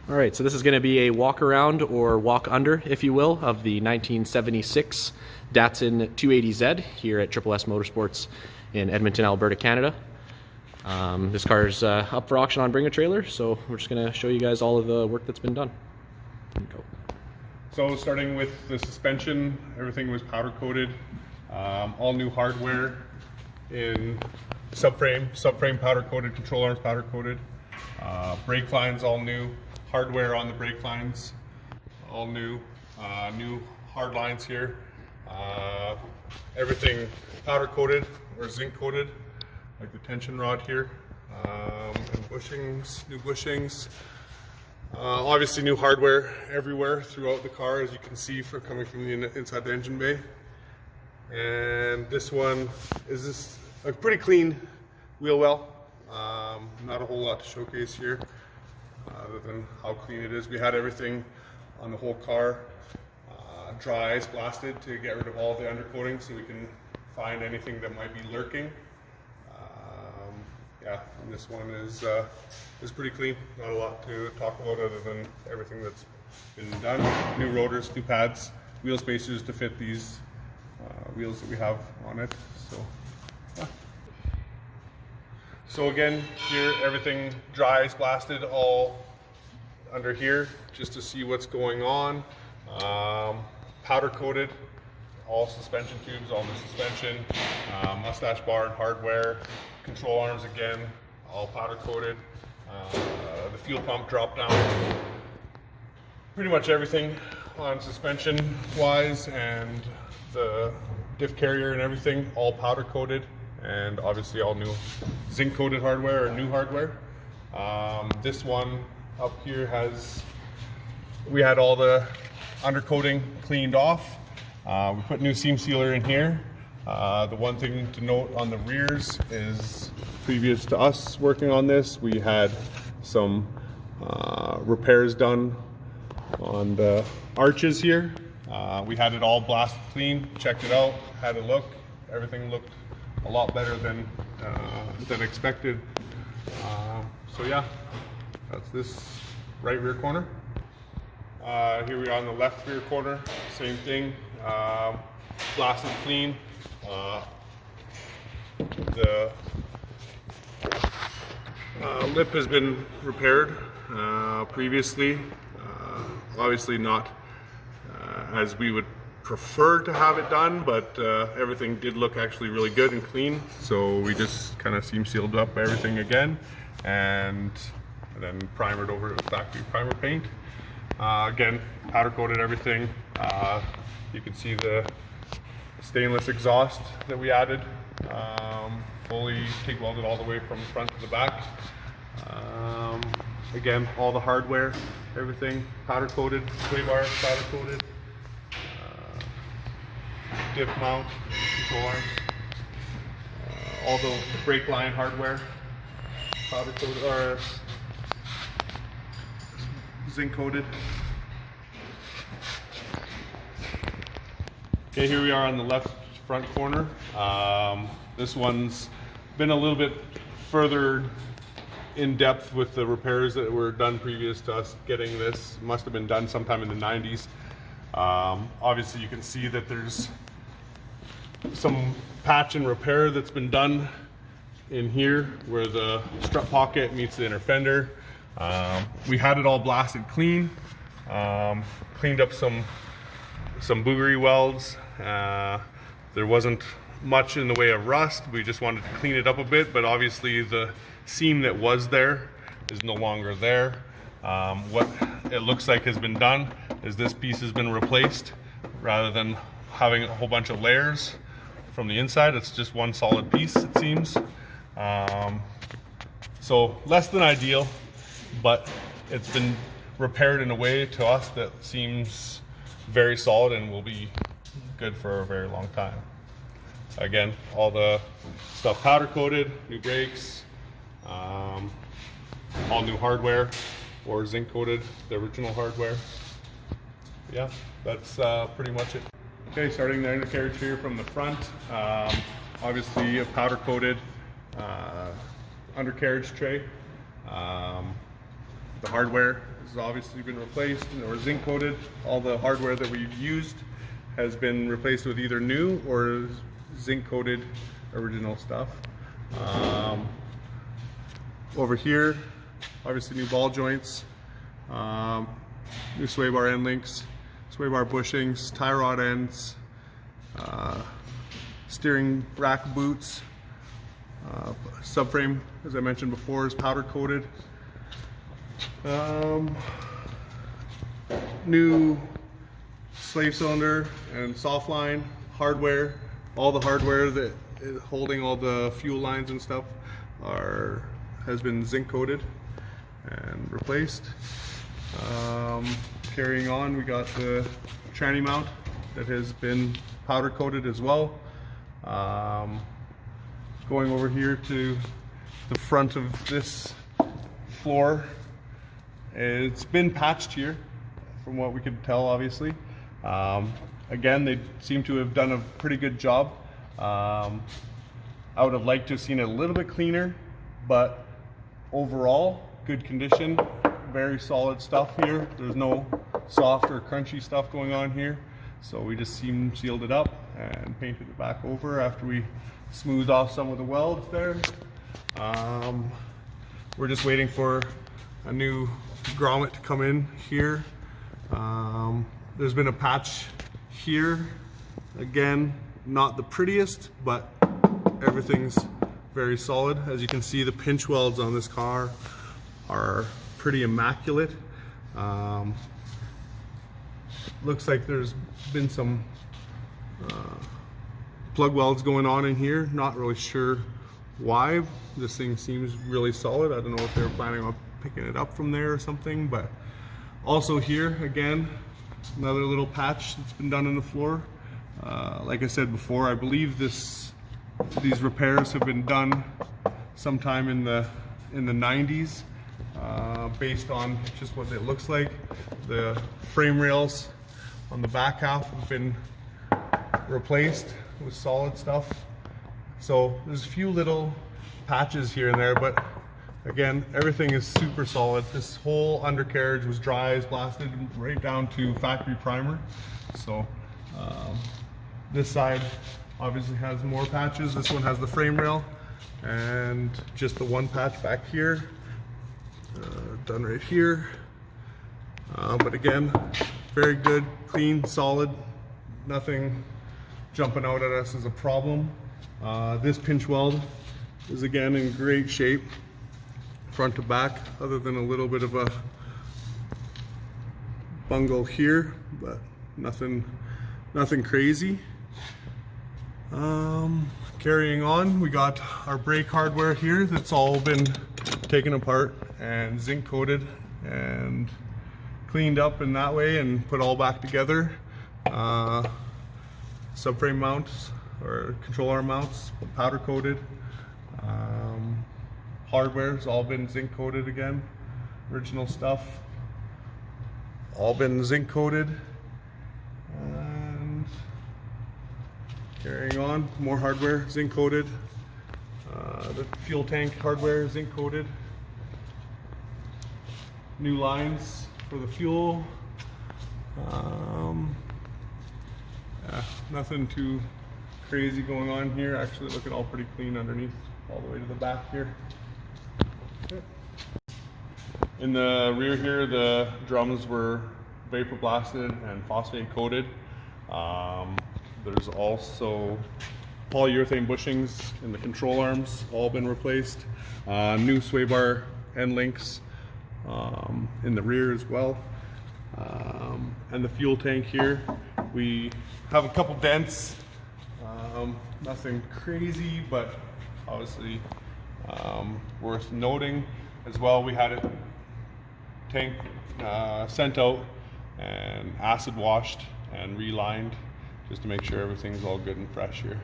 All right, so this is going to be a walk around or walk under, if you will, of the 1976 Datsun 280Z here at SS Motorsports in Edmonton, Alberta, Canada. This car is up for auction on Bring a Trailer, so we're just going to show you guys all of the work that's been done. Go. So starting with the suspension, everything was powder coated, all new hardware in subframe powder coated, control arms powder coated, brake lines all new. Hardware on the brake lines, all new. New hard lines here. Everything powder coated or zinc coated, like the tension rod here. And bushings, new bushings. Obviously new hardware everywhere throughout the car, as you can see coming from the inside the engine bay. And this one is a pretty clean wheel well. Not a whole lot to showcase here, other than how clean it is. We had everything on the whole car dry ice blasted to get rid of all the undercoating, so we can find anything that might be lurking. Yeah, and this one is pretty clean. Not a lot to talk about other than everything that's been done. New rotors, new pads, wheel spacers to fit these wheels that we have on it. So, yeah. So again, here everything dry ice blasted all under here just to see what's going on. Powder coated all suspension tubes, all the suspension, mustache bar and hardware, control arms again, all powder coated. The fuel pump drop down. Pretty much everything on suspension wise, and the diff carrier and everything all powder coated, and obviously all new zinc coated hardware or new hardware. This one up here we had all the undercoating cleaned off. We put new seam sealer in here. The one thing to note on the rears is, previous to us working on this, we had some repairs done on the arches here. We had it all blasted clean, checked it out, had a look. Everything looked a lot better than expected. So yeah, that's this right rear corner. Here we are on the left rear corner, same thing, blasted clean. The lip has been repaired previously, obviously not as we would prefer to have it done, but everything did look actually really good and clean, so we just kind of seam sealed up everything again and then primered over with factory primer paint. Again, powder coated everything. You can see the stainless exhaust that we added, fully TIG welded all the way from the front to the back. Again, all the hardware, everything powder coated, sway bars powder coated, diff mount, control arms, all the brake line hardware powder coated or zinc coated. Okay, here we are on the left front corner. This one's been a little bit further in depth with the repairs that were done previous to us getting this. Must have been done sometime in the 90s. Obviously you can see that there's some patch and repair that's been done in here where the strut pocket meets the inner fender. We had it all blasted clean, cleaned up some boogery welds. There wasn't much in the way of rust. We just wanted to clean it up a bit, but obviously the seam that was there is no longer there. What it looks like has been done is this piece has been replaced. Rather than having a whole bunch of layers from the inside, it's just one solid piece, it seems. So less than ideal, but it's been repaired in a way to us that seems very solid and will be good for a very long time. Again, all the stuff powder coated, new brakes, all new hardware or zinc coated, the original hardware. Yeah, that's pretty much it. Okay, starting the undercarriage here from the front. Obviously a powder coated undercarriage tray. The hardware has obviously been replaced or zinc coated. All the hardware that we've used has been replaced with either new or zinc coated original stuff. Over here, obviously new ball joints, new sway bar end links, sway bar bushings, tie rod ends, steering rack boots, subframe, as I mentioned before, is powder coated. New slave cylinder and soft line hardware. All the hardware that is holding all the fuel lines and stuff has been zinc coated and replaced. Carrying on, we got the tranny mount that has been powder coated as well. Going over here to the front of this floor, it's been patched here from what we could tell, obviously. Again, they seem to have done a pretty good job. I would have liked to have seen it a little bit cleaner, but overall, good condition, very solid stuff here. There's no soft or crunchy stuff going on here. So we just sealed it up and painted it back over after we smoothed off some of the welds there. We're just waiting for a new grommet to come in here. There's been a patch here. Again, not the prettiest, but everything's very solid. As you can see, the pinch welds on this car are pretty immaculate. Looks like there's been some plug welds going on in here. Not really sure why. This thing seems really solid. I don't know if they were planning on picking it up from there or something, but also here, again, another little patch that's been done in the floor. Like I said before, I believe these repairs have been done sometime in the 90s, based on just what it looks like. The frame rails on the back half have been replaced with solid stuff. So there's a few little patches here and there, but again, everything is super solid. This whole undercarriage was dry as blasted right down to factory primer. So this side obviously has more patches. This one has the frame rail and just the one patch back here, done right here. But again, very good, clean, solid, nothing jumping out at us as a problem. This pinch weld is again in great shape, front to back, other than a little bit of a bungle here, but nothing crazy. Carrying on, we got our brake hardware here that's all been taken apart and zinc coated and cleaned up in that way and put all back together. Subframe mounts or control arm mounts, powder coated. Hardware's all been zinc coated again. Original stuff, all been zinc coated. And carrying on, more hardware, zinc coated. The fuel tank hardware, zinc coated. New lines for the fuel. Yeah, nothing too crazy going on here. Actually looking all pretty clean underneath, all the way to the back here. In the rear here, the drums were vapor blasted and phosphate coated. There's also polyurethane bushings in the control arms, all been replaced. New sway bar end links in the rear as well. And the fuel tank here, we have a couple dents, nothing crazy, but obviously worth noting as well. We had it tank sent out and acid washed and relined just to make sure everything's all good and fresh here.